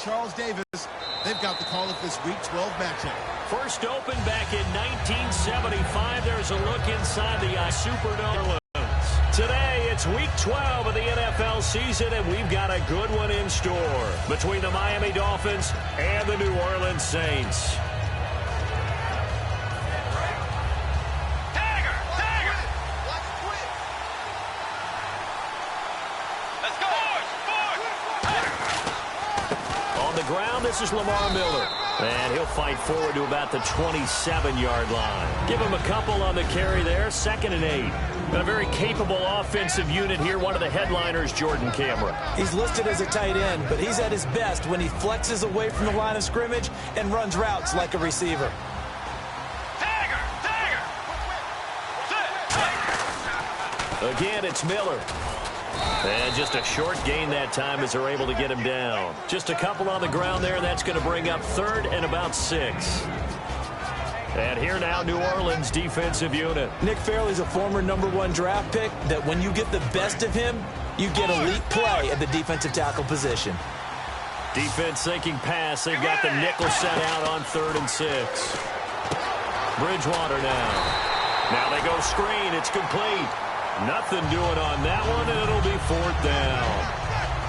Charles Davis. They've got the call of this Week 12 matchup. First opened back in 1975. There's a look inside the Superdome. Today, it's Week 12 of the NFL season, and we've got a good one in store between the Miami Dolphins and the New Orleans Saints. This is Lamar Miller, and he'll fight forward to about the 27-yard line. Give him a couple on the carry there, 2nd and 8. A very capable offensive unit here, one of the headliners, Jordan Cameron. He's listed as a tight end, but he's at his best when he flexes away from the line of scrimmage and runs routes like a receiver. Again, it's Miller. And just a short gain that time as they're able to get him down. Just a couple on the ground there. That's going to bring up 3rd and about 6. And here now, New Orleans defensive unit. Nick Fairley's a former #1 draft pick that when you get the best of him, you get elite play at the defensive tackle position. Defense thinking pass. They've got the nickel set out on 3rd and 6. Bridgewater now. Now they go screen. It's complete. Nothing doing on that one, and it'll be 4th down.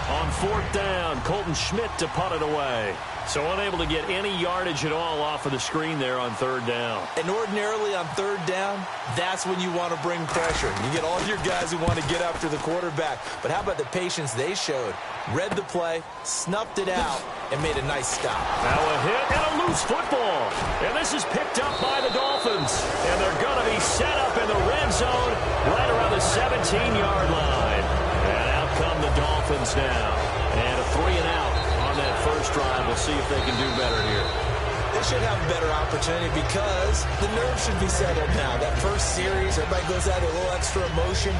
On 4th down, Colton Schmidt to punt it away. So unable to get any yardage at all off of the screen there on 3rd down. And ordinarily on 3rd down, that's when you want to bring pressure. You get all your guys who want to get after the quarterback. But how about the patience they showed? Read the play, snuffed it out, and made a nice stop. Now a hit and a loose football. And this is picked up by the Dolphins. And they're going to be set up in the red zone right around the 17-yard line. And out come the Dolphins now. And a 3-and-out on that first drive. We'll see if they can do better here. They should have a better opportunity because the nerves should be settled now. That first series, everybody goes out with a little extra emotion.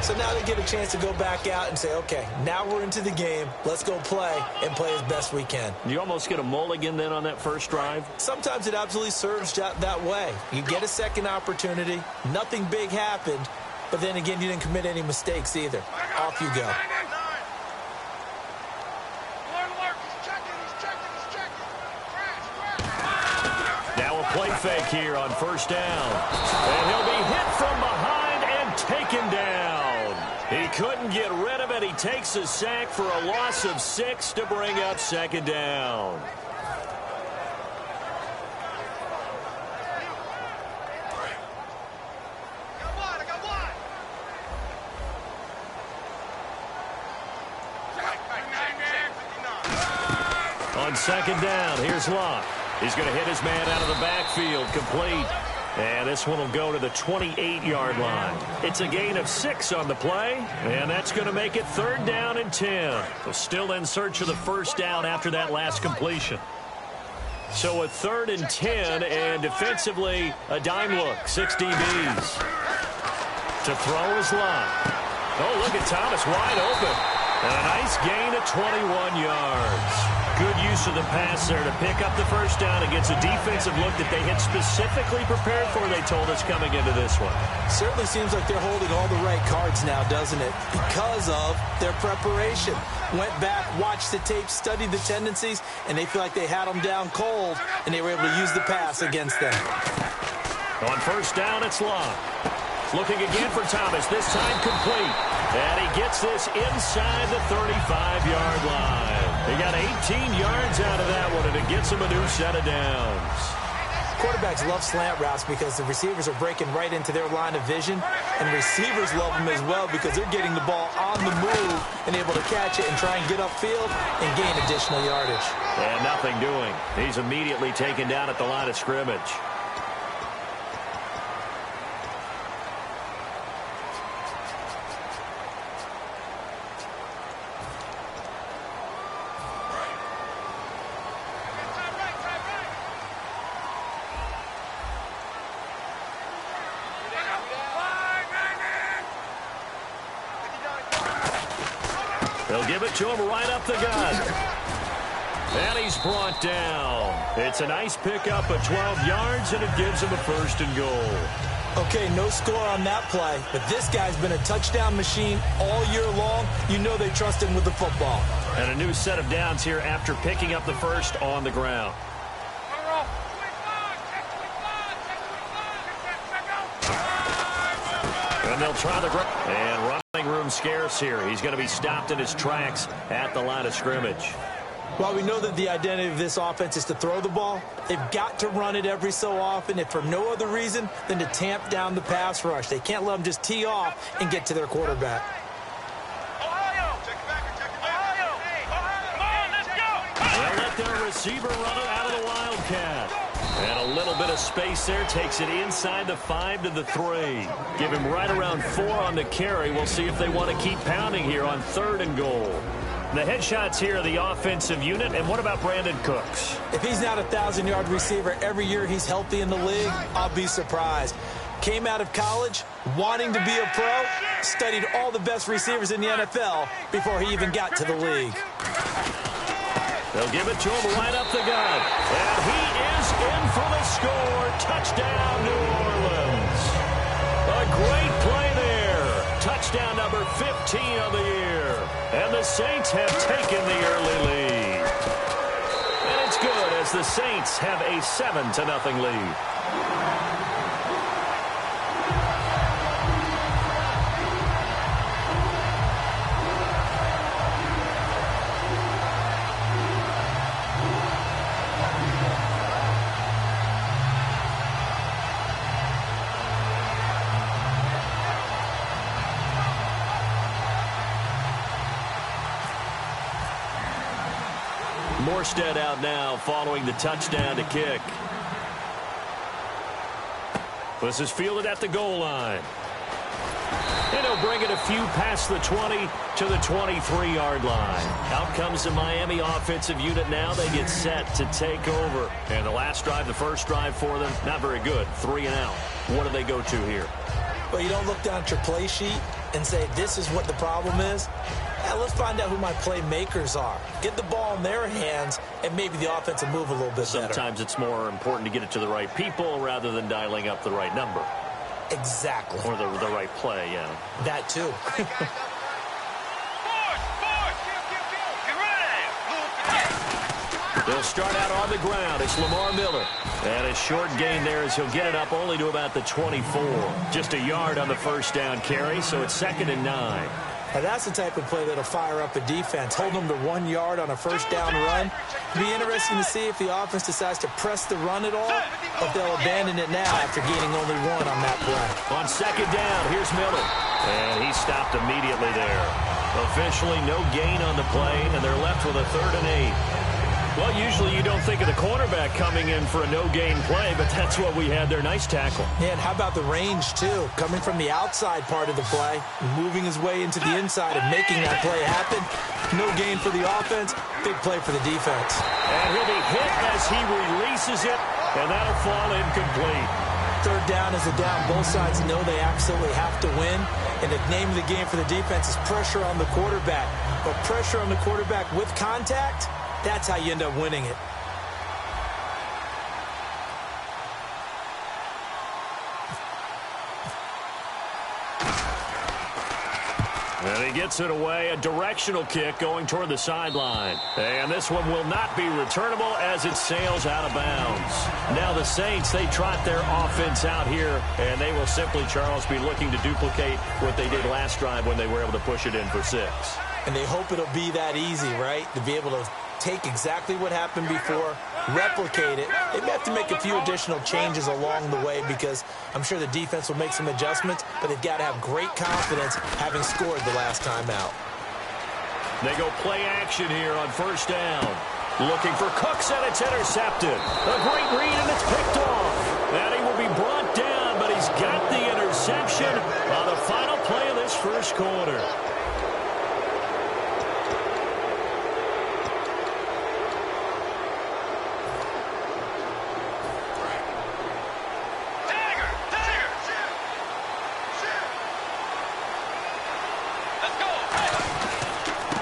So now they get a chance to go back out and say, okay, now we're into the game. Let's go play and play as best we can. You almost get a mulligan then on that first drive? Sometimes it absolutely serves that way. You get a second opportunity. Nothing big happened. But then again, you didn't commit any mistakes either. Off you go. Now a play fake here on 1st down. And he'll be hit from behind and taken down. He couldn't get rid of it. He takes a sack for a loss of 6 to bring up 2nd down. On 2nd down, here's Locke. He's going to hit his man out of the backfield, complete. And this one will go to the 28-yard line. It's a gain of 6 on the play, and that's going to make it 3rd down and 10. So still in search of the 1st down after that last completion. So a 3rd and 10, and defensively, a dime look, 6 DBs. To throw is Locke. Oh, look at Thomas wide open. And a nice gain of 21 yards. Good use of the pass there to pick up the 1st down against a defensive look that they had specifically prepared for, they told us, coming into this one. Certainly seems like they're holding all the right cards now, doesn't it? Because of their preparation. Went back, watched the tape, studied the tendencies, and they feel like they had them down cold, and they were able to use the pass against them. On 1st down, it's Locke. Looking again for Thomas, this time complete. And he gets this inside the 35-yard line. He got 18 yards out of that one, and it gets him a new set of downs. Quarterbacks love slant routes because the receivers are breaking right into their line of vision, and receivers love them as well because they're getting the ball on the move and able to catch it and try and get upfield and gain additional yardage. And nothing doing. He's immediately taken down at the line of scrimmage. They'll give it to him right up the gut. And he's brought down. It's a nice pickup of 12 yards, and it gives him a 1st and goal. Okay, no score on that play, but this guy's been a touchdown machine all year long. You know they trust him with the football. And a new set of downs here after picking up the first on the ground. And they'll try the ground. And running room scarce here. He's going to be stopped in his tracks at the line of scrimmage. While we know that the identity of this offense is to throw the ball, they've got to run it every so often, if for no other reason than to tamp down the pass rush. They can't let them just tee off and get to their quarterback. They'll let their receiver run it out of the Wildcat. And a little bit of space there takes it inside the 5 to the 3. Give him right around 4 on the carry. We'll see if they want to keep pounding here on 3rd and goal. The headshots here are the offensive unit. And what about Brandon Cooks? If he's not a 1,000-yard receiver every year he's healthy in the league, I'll be surprised. Came out of college wanting to be a pro, studied all the best receivers in the NFL before he even got to the league. They'll give it to him right up the gut. And he is in for the score. Touchdown, New Orleans. A great play there. Touchdown number 15 on the year. And the Saints have taken the early lead. And it's good as the Saints have a 7-0 lead. Morstead out now following the touchdown to kick. This is fielded at the goal line. And he'll bring it a few past the 20 to the 23-yard line. Out comes the Miami offensive unit now. They get set to take over. And the last drive, the first drive for them, not very good. 3 and out. What do they go to here? Well, you don't look down at your play sheet and say, this is what the problem is. Yeah, let's find out who my playmakers are. Get the ball in their hands, and maybe the offense will move a little bit better. Sometimes it's more important to get it to the right people rather than dialing up the right number. Exactly. Or the right play, yeah. That too. They'll start out on the ground. It's Lamar Miller. And a short gain there as he'll get it up only to about the 24. Just a yard on the first down carry, so it's 2nd and 9. Now that's the type of play that'll fire up a defense. Hold them to 1 yard on a first down run. It'll be interesting to see if the offense decides to press the run at all, or if they'll abandon it now after gaining only 1 on that play. On 2nd down, here's Miller. And he stopped immediately there. Officially no gain on the play, and they're left with a 3rd and 8. Well, usually you don't think of the cornerback coming in for a no-gain play, but that's what we had there. Nice tackle. Yeah, and how about the range, too? Coming from the outside part of the play, moving his way into the inside and making that play happen. No gain for the offense, big play for the defense. And he'll be hit as he releases it, and that'll fall incomplete. 3rd down is a down. Both sides know they absolutely have to win, and the name of the game for the defense is pressure on the quarterback. But pressure on the quarterback with contact, that's how you end up winning it. And he gets it away. A directional kick going toward the sideline. And this one will not be returnable as it sails out of bounds. Now the Saints, they trot their offense out here, and they will simply, Charles, be looking to duplicate what they did last drive when they were able to push it in for 6. And they hope it'll be that easy, right? To be able to take exactly what happened before, replicate it. They may have to make a few additional changes along the way because I'm sure the defense will make some adjustments, but they've got to have great confidence having scored the last time out. They go play action here on 1st down. Looking for Cooks, and it's intercepted. A great read, and it's picked off. And he will be brought down, but he's got the interception on the final play of this first quarter.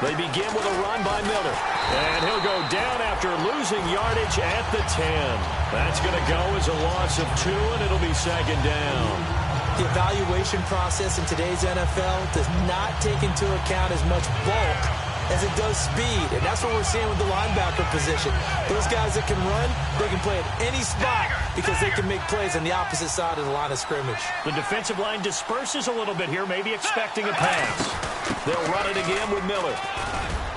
They begin with a run by Miller. And he'll go down after losing yardage at the 10. That's going to go as a loss of 2, and it'll be 2nd down. The evaluation process in today's NFL does not take into account as much bulk as it does speed, and that's what we're seeing with the linebacker position. Those guys that can run, they can play at any spot because they can make plays on the opposite side of the line of scrimmage. The defensive line disperses a little bit here, maybe expecting a pass. They'll run it again with Miller.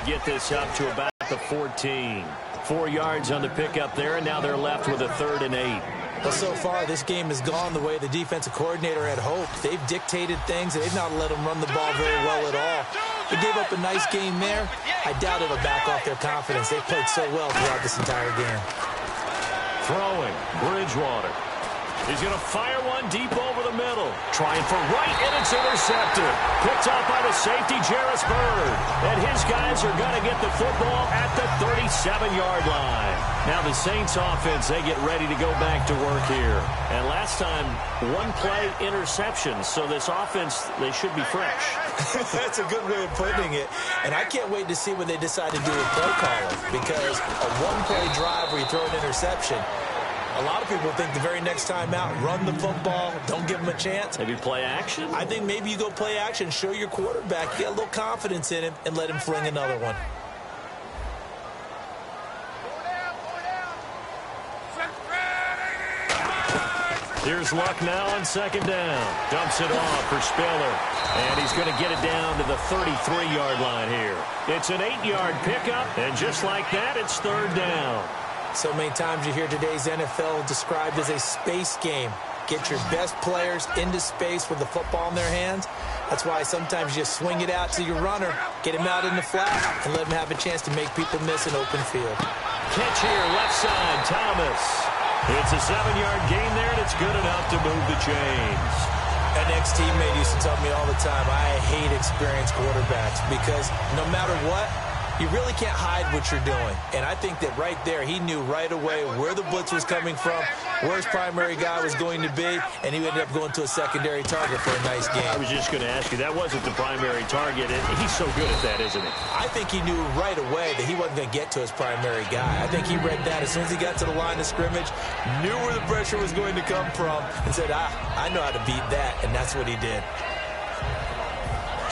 Get this up to about the 14. 4 yards on the pickup there, and now they're left with a 3rd and 8. Well, so far, this game has gone the way the defensive coordinator had hoped. They've dictated things, and they've not let them run the ball very well at all. They gave up a nice game there. I doubt it'll back off their confidence. They've played so well throughout this entire game. Throwing, Bridgewater. He's going to fire one deep over the middle. Trying for right, and it's intercepted. Picked off by the safety, Jarvis Bird. And his guys are going to get the football at the 37-yard line. Now the Saints offense, they get ready to go back to work here. And last time, one play interception. So this offense, they should be fresh. That's a good way of putting it. And I can't wait to see what they decide to do with play calling. Because a one-play drive where you throw an interception, a lot of people think the very next time out, run the football, don't give them a chance. Maybe play action? I think maybe you go play action, show your quarterback, get a little confidence in him, and let him fling another one. Here's Luck now on 2nd down. Dumps it off for Spiller. And he's going to get it down to the 33-yard line here. It's an 8-yard pickup, and just like that, it's 3rd down. So many times you hear today's NFL described as a space game. Get your best players into space with the football in their hands. That's why sometimes you swing it out to your runner, get him out in the flat, and let him have a chance to make people miss an open field. Catch here, left side, Thomas. It's a 7-yard gain there, and it's good enough to move the chains. An ex-teammate used to tell me all the time, I hate experienced quarterbacks because no matter what, you really can't hide what you're doing. And I think that right there, he knew right away where the blitz was coming from, where his primary guy was going to be, and he ended up going to a secondary target for a nice game. I was just going to ask you, that wasn't the primary target, and he's so good at that, isn't he? I think he knew right away that he wasn't going to get to his primary guy. I think he read that as soon as he got to the line of scrimmage, knew where the pressure was going to come from, and said, I know how to beat that, and that's what he did.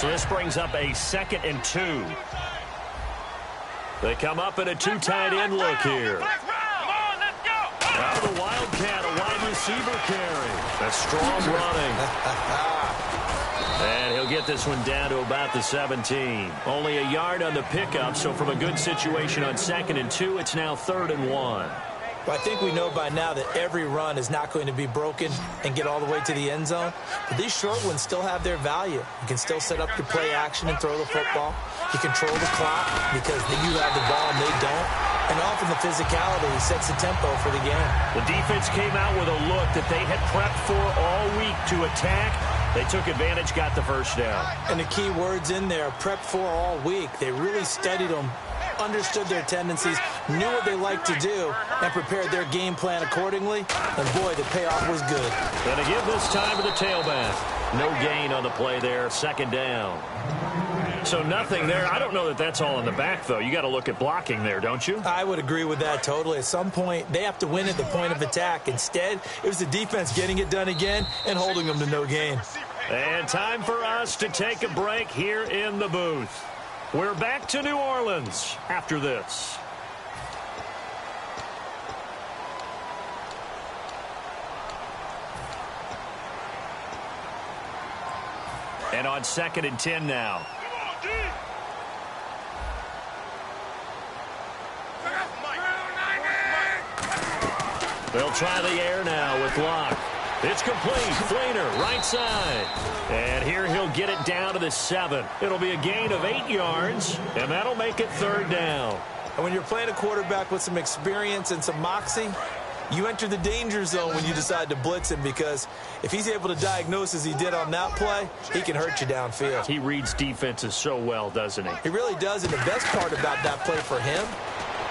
So this brings up a 2nd and 2. They come up in a 2 tight end look here. Out of the Wildcat, a wide receiver carry. That's strong running. And he'll get this one down to about the 17. Only a yard on the pickup, so from a good situation on 2nd and 2, it's now 3rd and 1. But I think we know by now that every run is not going to be broken and get all the way to the end zone. But these short ones still have their value. You can still set up your play action and throw the football. You control the clock because you have the ball and they don't. And often the physicality sets the tempo for the game. The defense came out with a look that they had prepped for all week to attack. They took advantage, got the first down. And the key words in there, prepped for all week. They really studied them, understood their tendencies, knew what they liked to do, and prepared their game plan accordingly. And, boy, the payoff was good. Going to give this time to the tailback. No gain on the play there, 2nd down. So nothing there. I don't know that that's all in the back, though. You got to look at blocking there, don't you? I would agree with that totally. At some point, they have to win at the point of attack. Instead, it was the defense getting it done again and holding them to no gain. And time for us to take a break here in the booth. We're back to New Orleans after this. And on 2nd and 10 now. They'll try the air now with Locke. It's complete. Fleener, right side. And here he'll get it down to the 7. It'll be a gain of 8 yards, and that'll make it 3rd down. And when you're playing a quarterback with some experience and some moxie, you enter the danger zone when you decide to blitz him, because if he's able to diagnose as he did on that play, he can hurt you downfield. He reads defenses so well, doesn't he? He really does, and the best part about that play for him,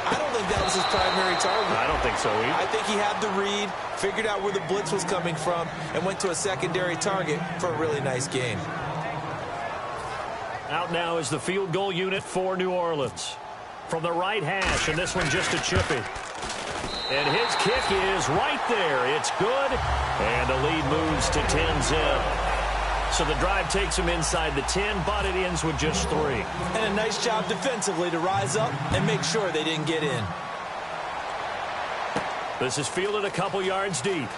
I don't think that was his primary target. I don't think so either. I think he had the read, figured out where the blitz was coming from, and went to a secondary target for a really nice game. Out now is the field goal unit for New Orleans. From the right hash, and this one just a chippy. And his kick is right there. It's good. And the lead moves to 10-zip. So the drive takes him inside the 10, but it ends with just 3. And a nice job defensively to rise up and make sure they didn't get in. This is fielded a couple yards deep.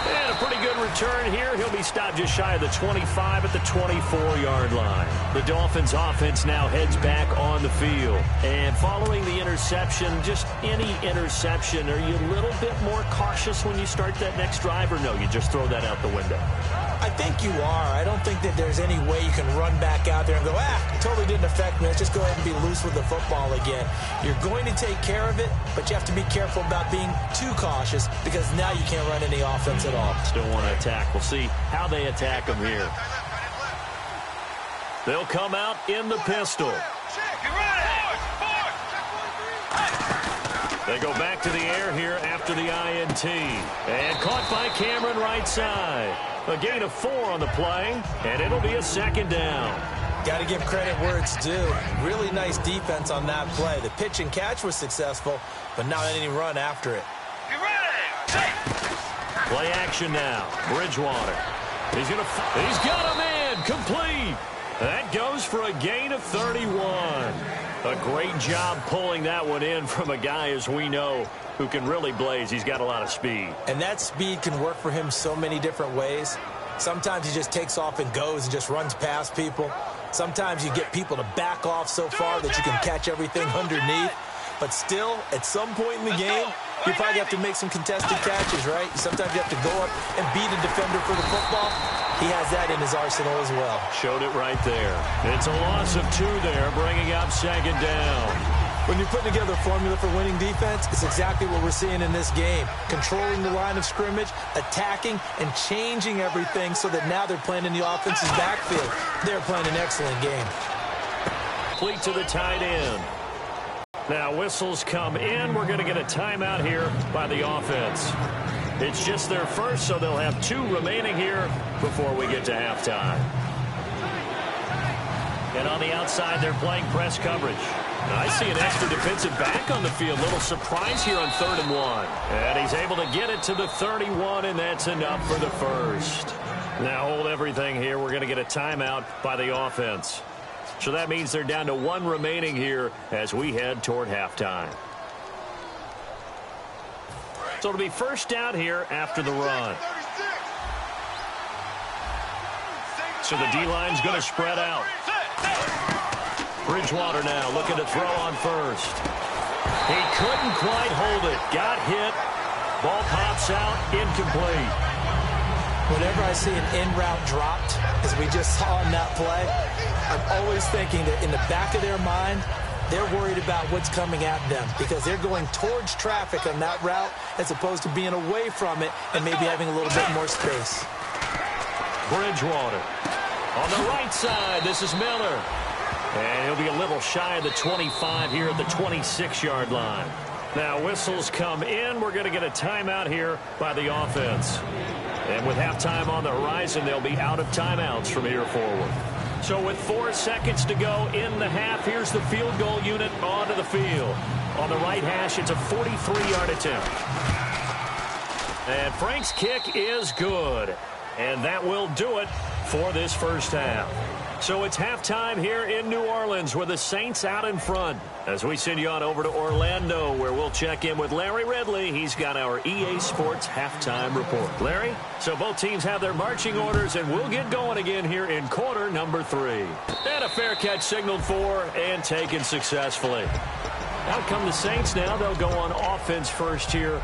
And a pretty good return here. He'll be stopped just shy of the 25 at the 24-yard line. The Dolphins offense now heads back on the field. And following the interception, just any interception, are you a little bit more cautious when you start that next drive, or no, you just throw that out the window? I think you are. I don't think that there's any way you can run back out there and go, it totally didn't affect me. Let's just go ahead and be loose with the football again. You're going to take care of it, but you have to be careful about being too cautious because now you can't run any offense at all. Still want to attack. We'll see how they attack them here. They'll come out in the pistol. They go back to the air here after the INT. And caught by Cameron right side. A gain of 4 on the play, and it'll be a second down. Got to give credit where it's due. Really nice defense on that play. The pitch and catch was successful, but not any run after it. Play action now. Bridgewater. He's got a man. Complete. That goes for a gain of 31. A great job pulling that one in from a guy, as we know, who can really blaze. He's got a lot of speed. And that speed can work for him so many different ways. Sometimes he just takes off and goes and just runs past people. Sometimes you get people to back off so far that you can catch everything underneath. But still, at some point in the game, you probably have to make some contested catches, right? Sometimes you have to go up and beat a defender for the football. He has that in his arsenal as well. Showed it right there. It's a loss of 2 there, bringing up second down. When you're putting together a formula for winning defense, it's exactly what we're seeing in this game. Controlling the line of scrimmage, attacking, and changing everything so that now they're playing in the offense's backfield. They're playing an excellent game. Complete to the tight end. Now whistles come in. We're going to get a timeout here by the offense. It's just their first, so they'll have 2 remaining here before we get to halftime. And on the outside, they're playing press coverage. I see an extra defensive back on the field. Little surprise here on 3rd and 1. And he's able to get it to the 31, and that's enough for the first. Now hold everything here. We're going to get a timeout by the offense. So that means they're down to 1 remaining here as we head toward halftime. So it'll be first down here after the run. So the D-line's going to spread out. Bridgewater now looking to throw on first. He couldn't quite hold it. Got hit. Ball pops out. Incomplete. Whenever I see an in-route dropped, as we just saw in that play, I'm always thinking that in the back of their mind, they're worried about what's coming at them because they're going towards traffic on that route as opposed to being away from it and maybe having a little bit more space. Bridgewater. On the right side, this is Miller. And he'll be a little shy of the 25 here at the 26-yard line. Now whistles come in. We're going to get a timeout here by the offense. And with halftime on the horizon, they'll be out of timeouts from here forward. So with 4 seconds to go in the half, here's the field goal unit onto the field. On the right hash, it's a 43-yard attempt. And Frank's kick is good. And that will do it for this first half. So it's halftime here in New Orleans with the Saints out in front. As we send you on over to Orlando, where we'll check in with Larry Ridley. He's got our EA Sports halftime report. Larry, so both teams have their marching orders, and we'll get going again here in quarter number 3. And a fair catch signaled for and taken successfully. Out come the Saints now. They'll go on offense first here.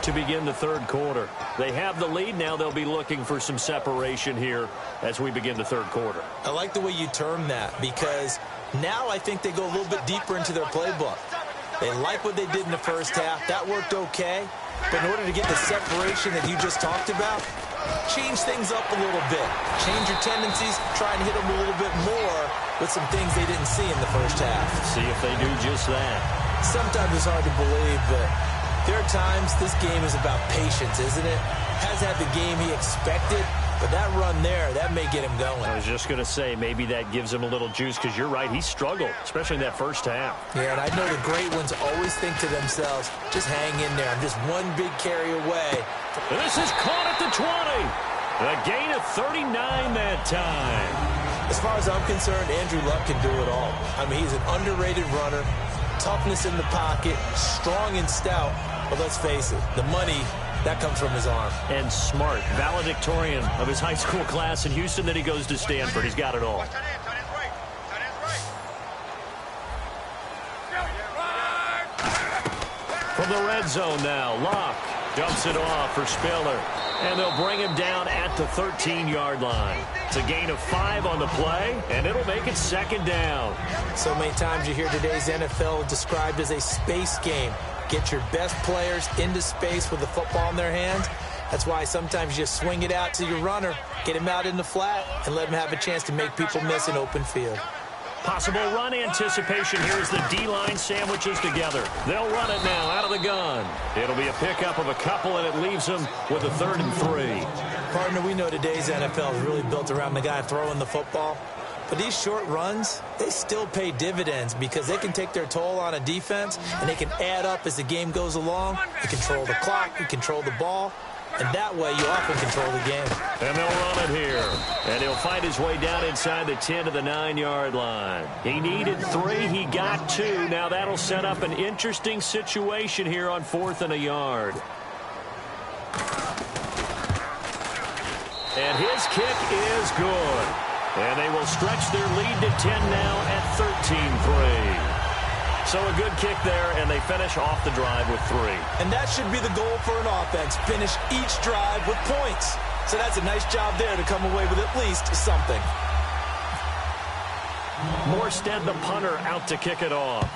To begin the third quarter. They have the lead. Now they'll be looking for some separation here as we begin the third quarter. I like the way you term that because now I think they go a little bit deeper into their playbook. They like what they did in the first half. That worked okay. But in order to get the separation that you just talked about, change things up a little bit. Change your tendencies, try and hit them a little bit more with some things they didn't see in the first half. See if they do just that. Sometimes it's hard to believe, but there are times this game is about patience, isn't it? Has had the game he expected, but that run there, that may get him going. I was just going to say, maybe that gives him a little juice, because you're right, he struggled, especially in that first half. Yeah, and I know the great ones always think to themselves, just hang in there. I'm just one big carry away. And this is caught at the 20. A gain of 39 that time. As far as I'm concerned, Andrew Luck can do it all. I mean, he's an underrated runner, toughness in the pocket, strong and stout. But let's face it, the money, that comes from his arm. And smart, valedictorian of his high school class in Houston. Then he goes to Stanford. He's got it all. From the red zone now, Locke dumps it off for Spiller. And they'll bring him down at the 13-yard line. It's a gain of 5 on the play, and it'll make it second down. So many times you hear today's NFL described as a space game. Get your best players into space with the football in their hands. That's why sometimes you swing it out to your runner, get him out in the flat, and let him have a chance to make people miss an open field. Possible run anticipation here as the D-line sandwiches together. They'll run it now out of the gun. It'll be a pickup of a couple, and it leaves them with a 3rd and 3. Partner, we know today's NFL is really built around the guy throwing the football. But these short runs, they still pay dividends because they can take their toll on a defense, and they can add up as the game goes along. You control the clock, you control the ball, and that way you often control the game. And they'll run it here. And he'll find his way down inside the 10 to the 9-yard line. He needed 3. He got 2. Now that'll set up an interesting situation here on 4th and a yard. And his kick is good. And they will stretch their lead to 10 now at 13-3. So a good kick there, and they finish off the drive with 3. And that should be the goal for an offense, finish each drive with points. So that's a nice job there to come away with at least something. Morstead, the punter, out to kick it off.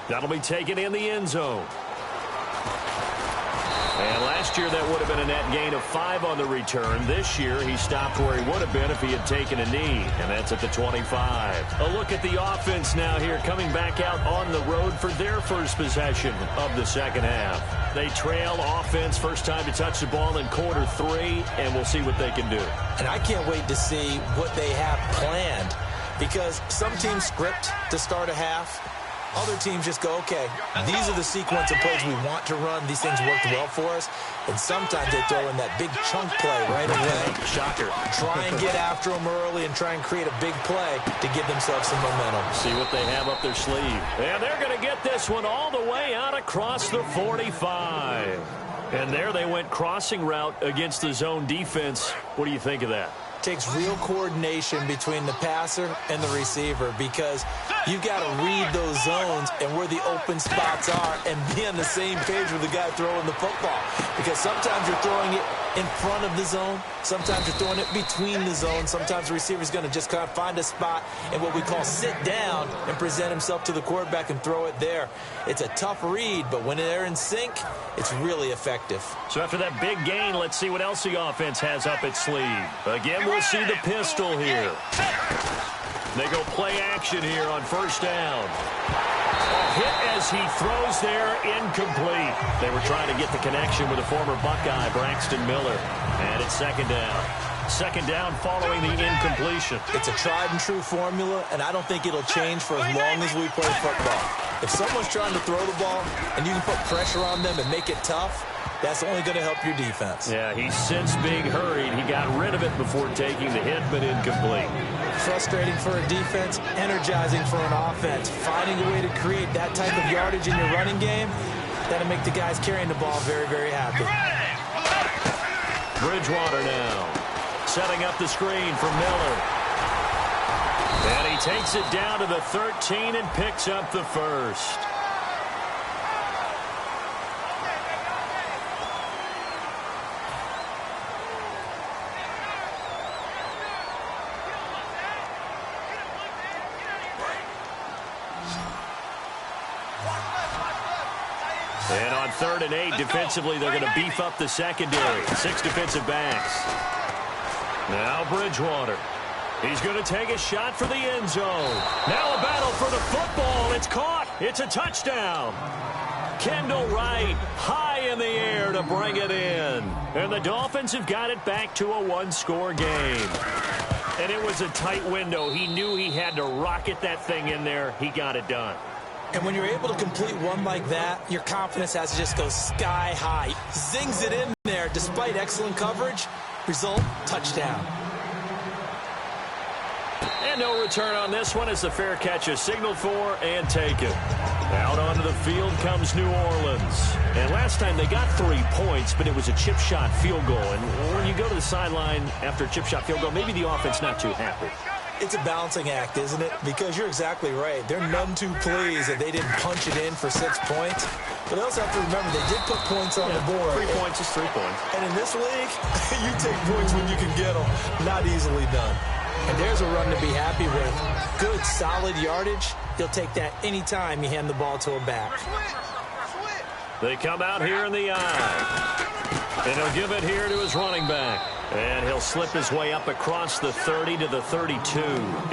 That'll be taken in the end zone. And last year, that would have been a net gain of 5 on the return. This year, he stopped where he would have been if he had taken a knee, and that's at the 25. A look at the offense now here, coming back out on the road for their first possession of the second half. They trail offense, first time to touch the ball in quarter 3, and we'll see what they can do. And I can't wait to see what they have planned, because some teams script to start a half. Other teams just go, okay, these are the sequence of plays we want to run. These things worked well for us. And sometimes they throw in that big chunk play right away. Shocker. Try and get after them early and try and create a big play to give themselves some momentum. See what they have up their sleeve. And they're going to get this one all the way out across the 45. And there they went crossing route against the zone defense. What do you think of that? Takes real coordination between the passer and the receiver, because you've got to read those zones and where the open spots are and be on the same page with the guy throwing the football. Because sometimes you're throwing it in front of the zone. Sometimes you're throwing it between the zones. Sometimes the receiver's going to just kind of find a spot and what we call sit down and present himself to the quarterback and throw it there. It's a tough read, but when they're in sync, it's really effective. So after that big gain, let's see what else the offense has up its sleeve. Again, we'll see the pistol here. They go play action here on first down. Hit as he throws there, incomplete. They were trying to get the connection with a former Buckeye, Braxton Miller. And it's second down. Second down following the incompletion. It's a tried and true formula, and I don't think it'll change for as long as we play football. If someone's trying to throw the ball and you can put pressure on them and make it tough, that's only going to help your defense. Yeah, he's since being hurried. He got rid of it before taking the hit, but incomplete. Frustrating for a defense, energizing for an offense. Finding a way to create that type of yardage in your running game, that'll make the guys carrying the ball very, very happy. Bridgewater now. Setting up the screen for Miller. And he takes it down to the 13 and picks up the first. 3rd and 8. Defensively, they're going to beef up the secondary. 6 defensive backs. Now Bridgewater. He's going to take a shot for the end zone. Now a battle for the football. It's caught. It's a touchdown. Kendall Wright high in the air to bring it in. And the Dolphins have got it back to a 1-score game. And it was a tight window. He knew he had to rocket that thing in there. He got it done. And when you're able to complete one like that, your confidence has to just go sky high. Zings it in there despite excellent coverage. Result, touchdown. And no return on this one as the fair catch is signaled for and taken. Out onto the field comes New Orleans. And last time they got 3 points, but it was a chip shot field goal. And when you go to the sideline after a chip shot field goal, maybe the offense not too happy. It's a balancing act, isn't it? Because you're exactly right. They're none too pleased that they didn't punch it in for 6 points. But they also have to remember they did put points on the board. 3 points is 3 points. And in this league, you take points when you can get them. Not easily done. And there's a run to be happy with. Good, solid yardage. You'll take that anytime you hand the ball to a back. They come out here in the eye. And he'll give it here to his running back. And he'll slip his way up across the 30 to the 32.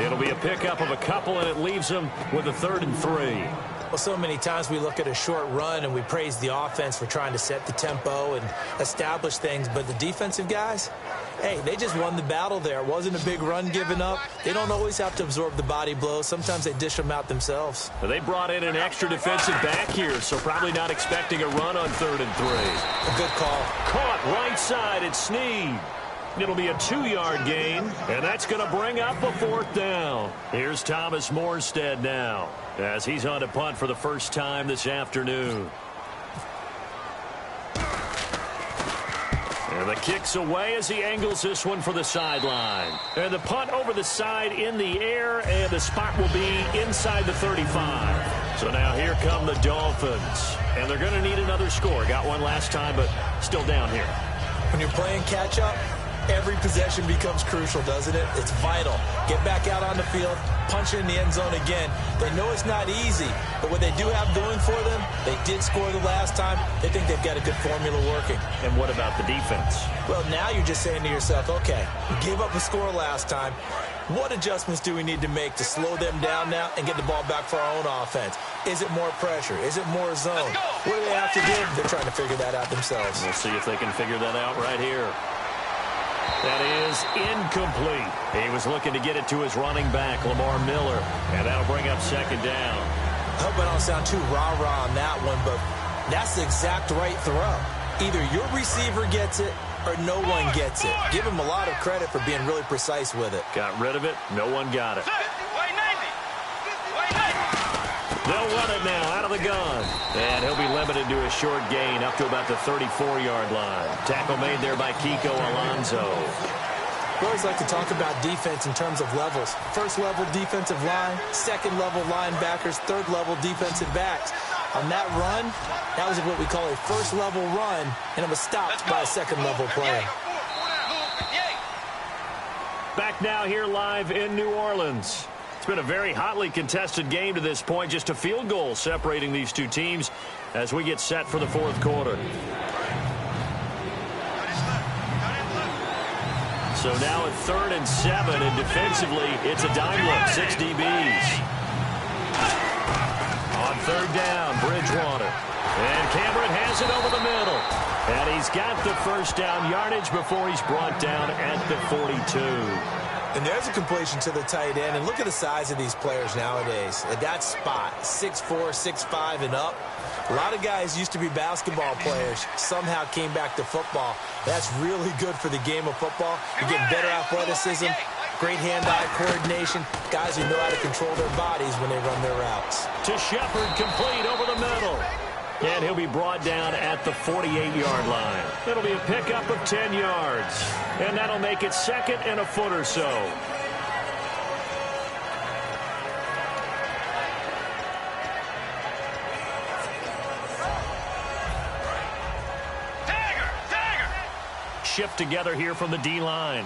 It'll be a pickup of a couple, and it leaves him with a 3rd and 3. Well, so many times we look at a short run and we praise the offense for trying to set the tempo and establish things. But the defensive guys, hey, they just won the battle there. It wasn't a big run given up. They don't always have to absorb the body blows. Sometimes they dish them out themselves. Well, they brought in an extra defensive back here, so probably not expecting a run on 3rd and 3. A good call. Caught right side at Snead. It'll be a 2-yard gain, and that's going to bring up a 4th down. Here's Thomas Morstead now, as he's on to punt for the first time this afternoon. And the kick's away as he angles this one for the sideline. And the punt over the side in the air, and the spot will be inside the 35. So now here come the Dolphins. And they're going to need another score. Got one last time, but still down here. When you're playing catch-up, every possession becomes crucial, doesn't it? It's vital. Get back out on the field, punch it in the end zone again. They know it's not easy, but what they do have going for them, they did score the last time. They think they've got a good formula working. And what about the defense? Well, now you're just saying to yourself, okay, we gave up a score last time. What adjustments do we need to make to slow them down now and get the ball back for our own offense? Is it more pressure? Is it more zone? What do they have to do? They're trying to figure that out themselves. We'll see if they can figure that out right here. That is incomplete. He was looking to get it to his running back, Lamar Miller, and that'll bring up 2nd down. I hope I don't sound too rah-rah on that one, but that's the exact right throw. Either your receiver gets it or no one gets it. Give him a lot of credit for being really precise with it. Got rid of it. No one got it. They'll run it now out of the gun. And he'll be limited to a short gain up to about the 34-yard line. Tackle made there by Kiko Alonso. We always like to talk about defense in terms of levels. First-level defensive line, second-level linebackers, third-level defensive backs. On that run, that was what we call a first-level run, and it was stopped by a second-level player. Back now here live in New Orleans. It's been a very hotly contested game to this point. Just a field goal separating these two teams as we get set for the 4th quarter. So now at 3rd and 7, and defensively, it's a dime look, 6 DBs. On 3rd down, Bridgewater. And Cameron has it over the middle. And he's got the first down yardage before he's brought down at the 42. And there's a completion to the tight end. And look at the size of these players nowadays. At that spot, 6'4", 6'5", and up. A lot of guys used to be basketball players, somehow came back to football. That's really good for the game of football. You get better athleticism, great hand-eye coordination, guys who know how to control their bodies when they run their routes. To Shepard, complete over the middle. And he'll be brought down at the 48-yard line. It'll be a pickup of 10 yards. And that'll make it 2nd and a foot or so. Shift together here from the D-line.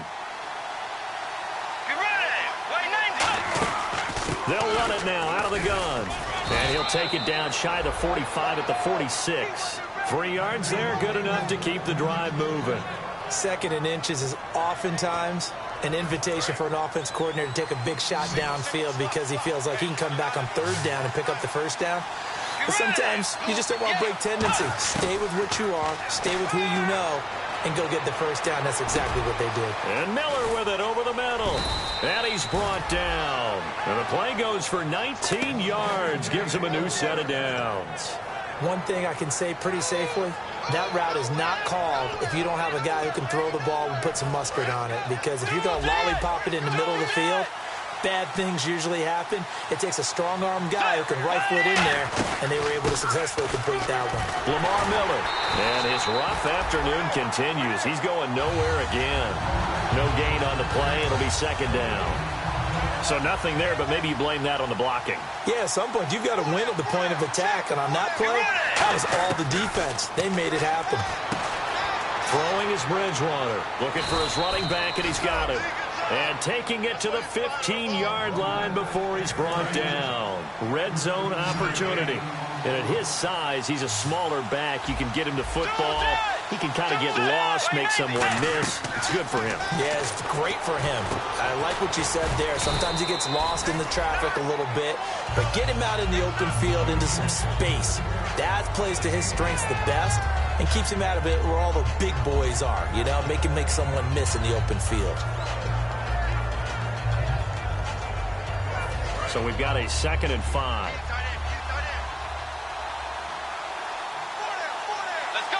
They'll run it now out of the gun. And he'll take it down shy of the 45 at the 46. 3 yards there, good enough to keep the drive moving. 2nd and inches is oftentimes an invitation for an offense coordinator to take a big shot downfield because he feels like he can come back on 3rd down and pick up the 1st down. But sometimes you just don't want to break tendency. Stay with what you are, stay with who you know, and go get the 1st down. That's exactly what they did. And Miller with it over the middle. And he's brought down. And the play goes for 19 yards. Gives him a new set of downs. One thing I can say pretty safely, that route is not called if you don't have a guy who can throw the ball and put some mustard on it. Because if you're going to lollipop it in the middle of the field, bad things usually happen. It takes a strong-arm guy who can rifle it in there, and they were able to successfully complete that one. Lamar Miller. And his rough afternoon continues. He's going nowhere again. No gain on the play. It'll be 2nd down. So nothing there, but maybe you blame that on the blocking. Yeah, at some point, you've got to win at the point of attack. And on that play, that was all the defense. They made it happen. Throwing is Bridgewater. Looking for his running back, and he's got him. And taking it to the 15-yard line before he's brought down. Red zone opportunity. And at his size, he's a smaller back. You can get him to football. He can kind of get lost, make someone miss. It's good for him. Yeah, it's great for him. I like what you said there. Sometimes he gets lost in the traffic a little bit. But get him out in the open field into some space. That plays to his strengths the best and keeps him out of it where all the big boys are. You know, make him make someone miss in the open field. So we've got a 2nd and 5. Let's go.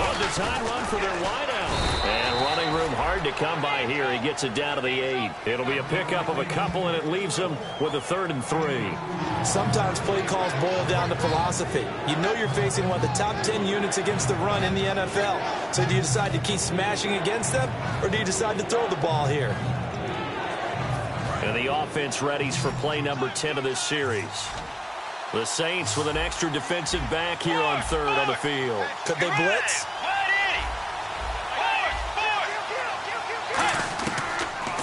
On design run for their wideout. And running room hard to come by here. He gets it down to the 8. It'll be a pickup of a couple, and it leaves him with a 3rd and 3. Sometimes play calls boil down to philosophy. You know you're facing one of the top 10 units against the run in the NFL. So do you decide to keep smashing against them, or do you decide to throw the ball here? And the offense readies for play number 10 of this series. The Saints with an extra defensive back here on 3rd on the field. Could they blitz?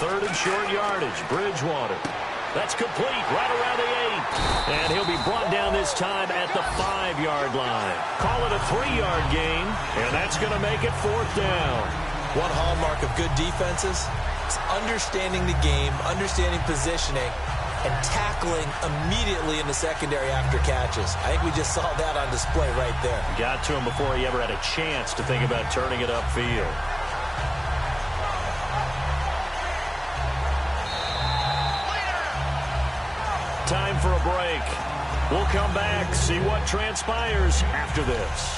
3rd and short yardage. Bridgewater. That's complete right around the 8. And he'll be brought down this time at the 5-yard line. Call it a 3-yard gain, and that's going to make it 4th down. One hallmark of good defenses is understanding the game, understanding positioning, and tackling immediately in the secondary after catches. I think we just saw that on display right there. Got to him before he ever had a chance to think about turning it upfield. Time for a break. We'll come back, see what transpires after this.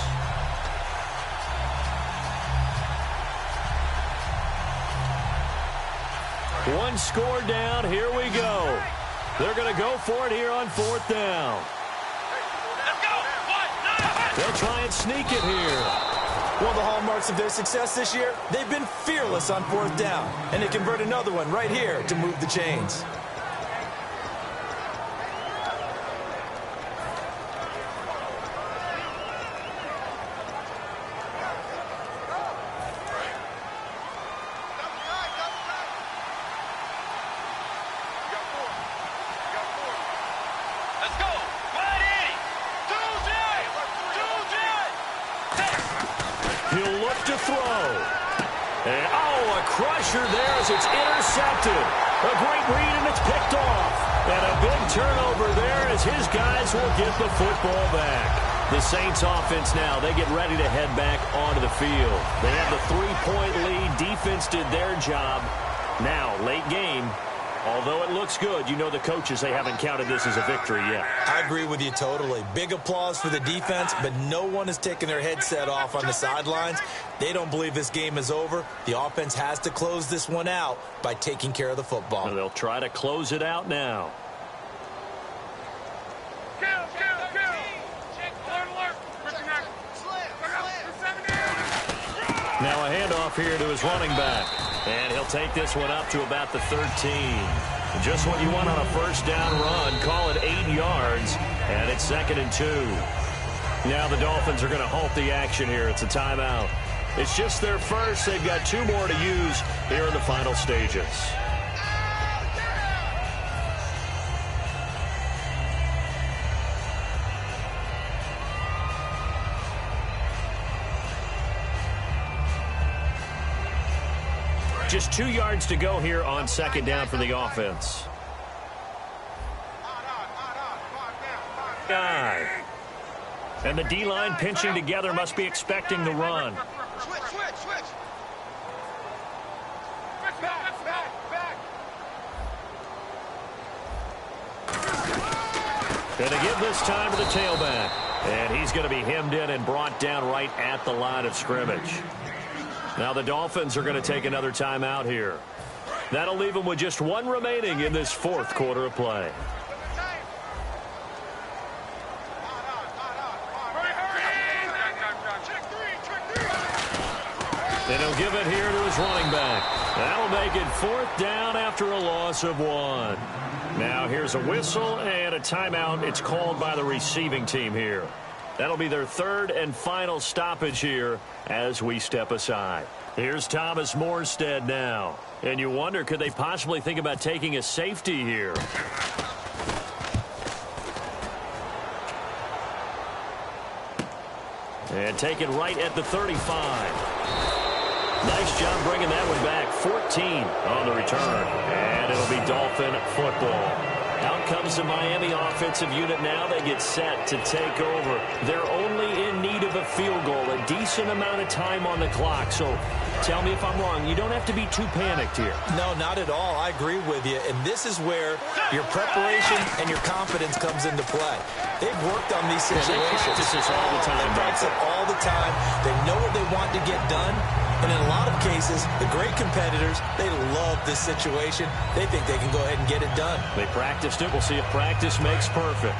One score down. Here we go. They're going to go for it here on 4th down. Let's go. They'll try and sneak it here. One of the hallmarks of their success this year, they've been fearless on 4th down. And they convert another one right here to move the chains. He'll look to throw. And, a crusher there as it's intercepted. A great read, and it's picked off. And a big turnover there as his guys will get the football back. The Saints offense now, they get ready to head back onto the field. They have the 3-point lead. Defense did their job. Now, late game. Although it looks good, you know the coaches, they haven't counted this as a victory yet. I agree with you totally. Big applause for the defense, but no one is taking their headset off on the sidelines. They don't believe this game is over. The offense has to close this one out by taking care of the football. And they'll try to close it out now. Now a handoff here to his running back. And he'll take this one up to about the 13. Just what you want on a 1st down run. Call it 8 yards. And it's 2nd and 2. Now the Dolphins are going to halt the action here. It's a timeout. It's just their first. They've got 2 more to use here in the final stages. Just 2 yards to go here on second down for the offense. Guy. And the D-line pinching together must be expecting the run. Switch. Back. Going to give this time to the tailback. And he's going to be hemmed in and brought down right at the line of scrimmage. Now the Dolphins are going to take another timeout here. That'll leave them with just 1 remaining in this 4th quarter of play. And he'll give it here to his running back. That'll make it 4th down after a loss of 1. Now here's a whistle and a timeout. It's called by the receiving team here. That'll be their 3rd and final stoppage here as we step aside. Here's Thomas Morstead now. And you wonder, could they possibly think about taking a safety here? And taken right at the 35. Nice job bringing that one back. 14 on the return. And it'll be Dolphin football. Out comes the Miami offensive unit now. They get set to take over. They're only in need of a field goal, a decent amount of time on the clock. So tell me if I'm wrong. You don't have to be too panicked here. No, not at all. I agree with you. And this is where your preparation and your confidence comes into play. They've worked on these situations. They practice this all the time. They practice it all the time. They know what they want to get done. And in a lot of cases, the great competitors, they love this situation. They think they can go ahead and get it done. They practiced it. We'll see if practice makes perfect.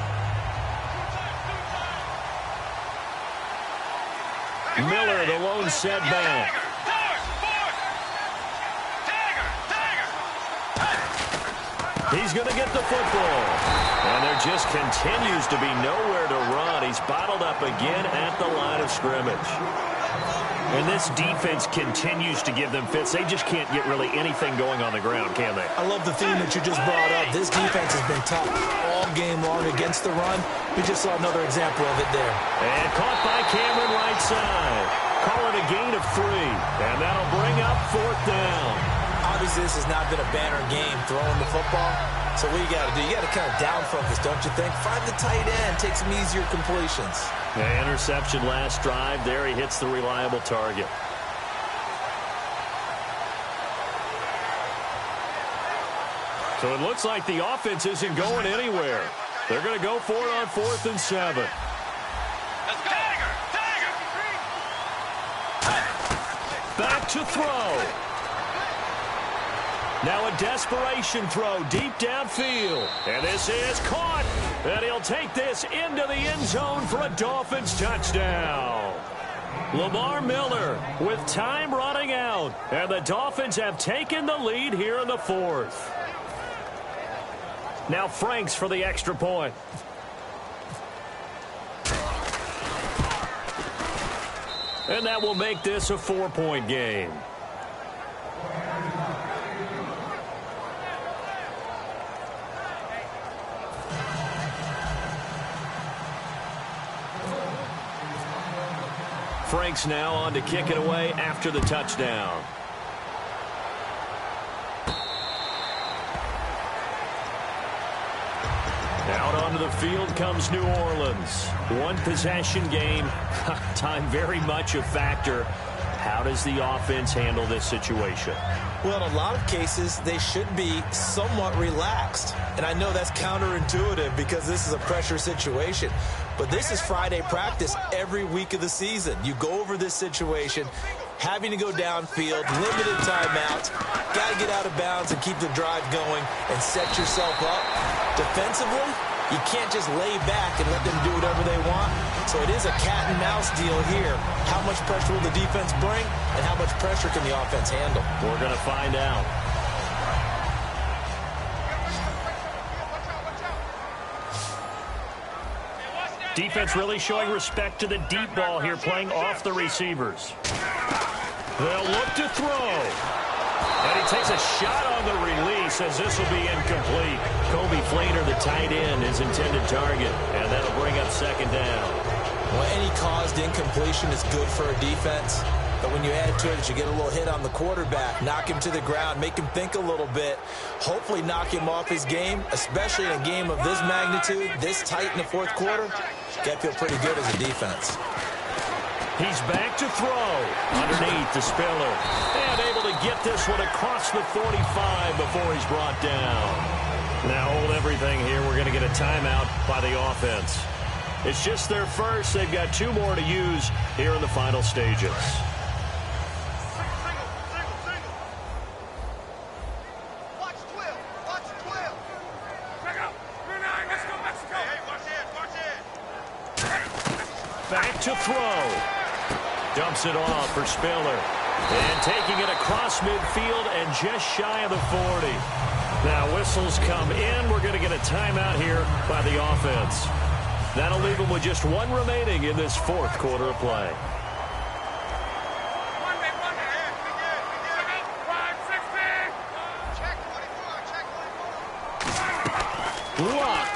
Miller, the lone setback. He's going to get the football. And there just continues to be nowhere to run. He's bottled up again at the line of scrimmage. And this defense continues to give them fits. They just can't get really anything going on the ground, can they? I love the theme that you just brought up. This defense has been tough all game long against the run. We just saw another example of it there. And caught by Cameron right side. Call it a gain of 3. And that'll bring up 4th down. Obviously, this has not been a banner game throwing the football. So what you got to do, you got to kind of down focus, don't you think? Find the tight end, take some easier completions. The interception last drive. There he hits the reliable target. So it looks like the offense isn't going anywhere. They're going to go for it on 4th and 7. Let's go. Tiger. Back to throw. Now a desperation throw deep downfield. And this is caught. And he'll take this into the end zone for a Dolphins touchdown. Lamar Miller with time running out. And the Dolphins have taken the lead here in the 4th. Now Franks for the extra point. And that will make this a 4-point game. Franks now on to kick it away after the touchdown. Out onto the field comes New Orleans. One possession game. Time very much a factor. How does the offense handle this situation? Well, in a lot of cases, they should be somewhat relaxed. And I know that's counterintuitive because this is a pressure situation. But this is Friday practice every week of the season. You go over this situation, having to go downfield, limited timeouts, got to get out of bounds and keep the drive going and set yourself up. Defensively, you can't just lay back and let them do whatever they want. So it is a cat and mouse deal here. How much pressure will the defense bring and how much pressure can the offense handle? We're going to find out. Defense really showing respect to the deep ball here, playing off the receivers. They'll look to throw. And he takes a shot on the release as this will be incomplete. Kobe Flater, the tight end, his intended target. And that'll bring up 2nd down. Well, any caused incompletion is good for a defense. But when you add to it that you get a little hit on the quarterback, knock him to the ground, make him think a little bit, hopefully knock him off his game, especially in a game of this magnitude, this tight in the fourth quarter, you got to feel pretty good as a defense. He's back to throw. Underneath to Spiller. And able to get this one across the 45 before he's brought down. Now hold everything here. We're going to get a timeout by the offense. It's just their first. They've got 2 more to use here in the final stages. Back to throw. Dumps it off for Spiller. And taking it across midfield and just shy of the 40. Now whistles come in. We're going to get a timeout here by the offense. That'll leave them with just 1 remaining in this fourth quarter of play. Blocked.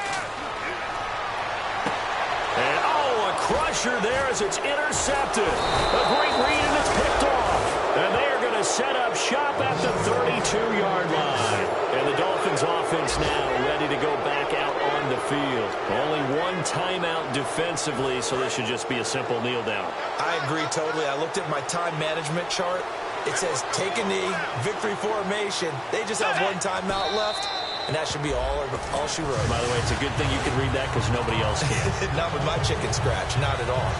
And oh, a crusher there as it's intercepted. A great read and it's picked off. And they are going to set up shop at the 32-yard line. And the Dolphins offense now ready to go back out on the field. Only 1 timeout defensively, so this should just be a simple kneel down. I agree totally. I looked at my time management chart. It says take a knee, victory formation. They just have 1 timeout left. And that should be all she wrote. By the way, it's a good thing you can read that because nobody else can. Not with my chicken scratch. Not at all.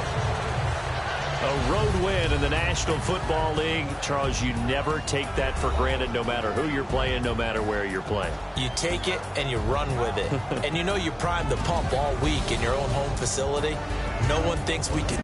A road win in the National Football League. Charles, you never take that for granted no matter who you're playing, no matter where you're playing. You take it and you run with it. And you know you primed the pump all week in your own home facility. No one thinks we can